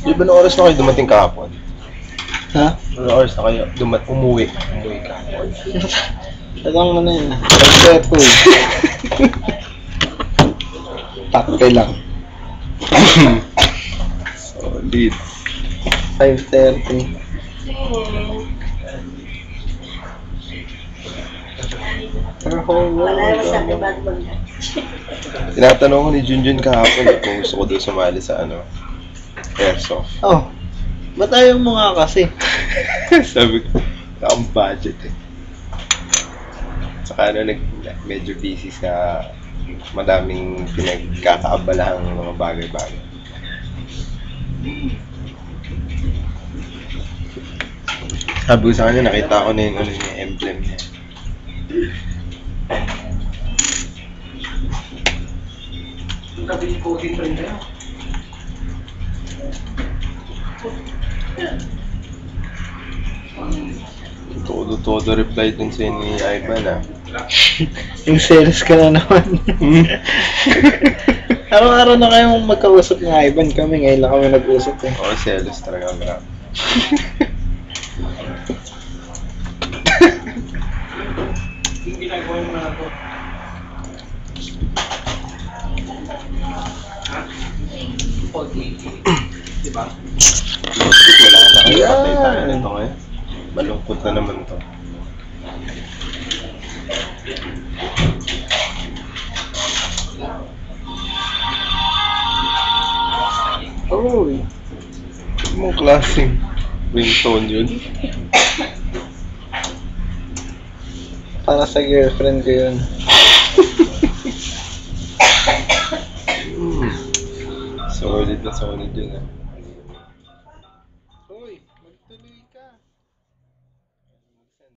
Di ba na oras na kayo dumating kahapon? Ha? Ano oras na kayo umuwi? Umuwi kahapon. Talagang ano yun. Pagseto eh. Takpe lang. Solid. 5:30. Tinatanong ko ni Junjun kahapon kung gusto ko doon sumali sa ano, airsoft. Oh, ba't ayaw mo nga kasi? Sabi ko, wala akong budget eh. Saka ano, medyo busy sa madaming pinagkakaabalahan ng mga bagay-bagay. Sabi ko sa kanya, nakita ko na yung, ano, yung emblem niya. Todo reply din sa ni Ivan ah. Yung sales ka na naman. Araw-araw na kayong magkausap ni Ivan. Kami ngayon lang kami nag-usap eh. Oo, selos talaga bro. Diba? Wala na kayo, patay tayo na ito ngayon. Malungkot na naman to. Uy. Anong klaseng ringtone yun? Para sa girlfriend ko yun. Solid na solid yun ah. Uy, magtuloy ka.